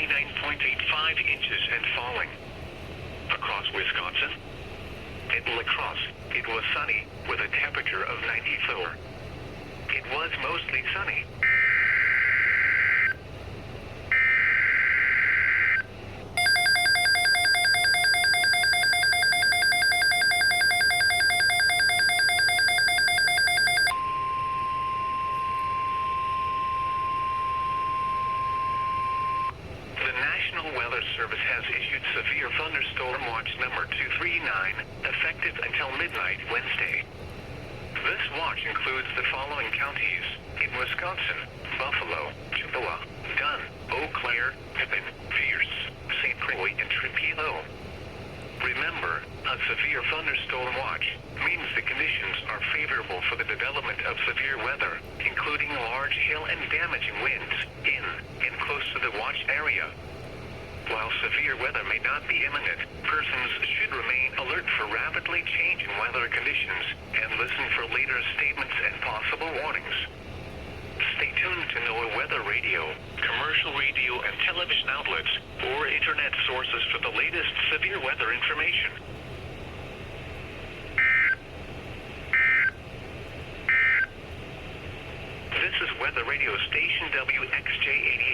29.85 inches and falling. Across Wisconsin, at La Crosse, it was sunny with a temperature of 94. It was mostly sunny. The National Weather Service has issued severe thunderstorm watch number 239, effective until midnight Wednesday. This watch includes the following counties in Wisconsin: Buffalo, Chippewa, Dunn, Eau Claire, Pippin, Pierce, St. Croix, and Trujillo. Remember, a severe thunderstorm watch means the conditions are favorable for the development of severe weather, including large hail and damaging winds in and close to the watch area. While severe weather may not be imminent, persons should remain alert for rapidly changing weather conditions and listen for later statements and possible warnings. Stay tuned to NOAA Weather Radio, commercial radio and television outlets, or internet sources for the latest severe weather information. This is Weather Radio Station WXJ88.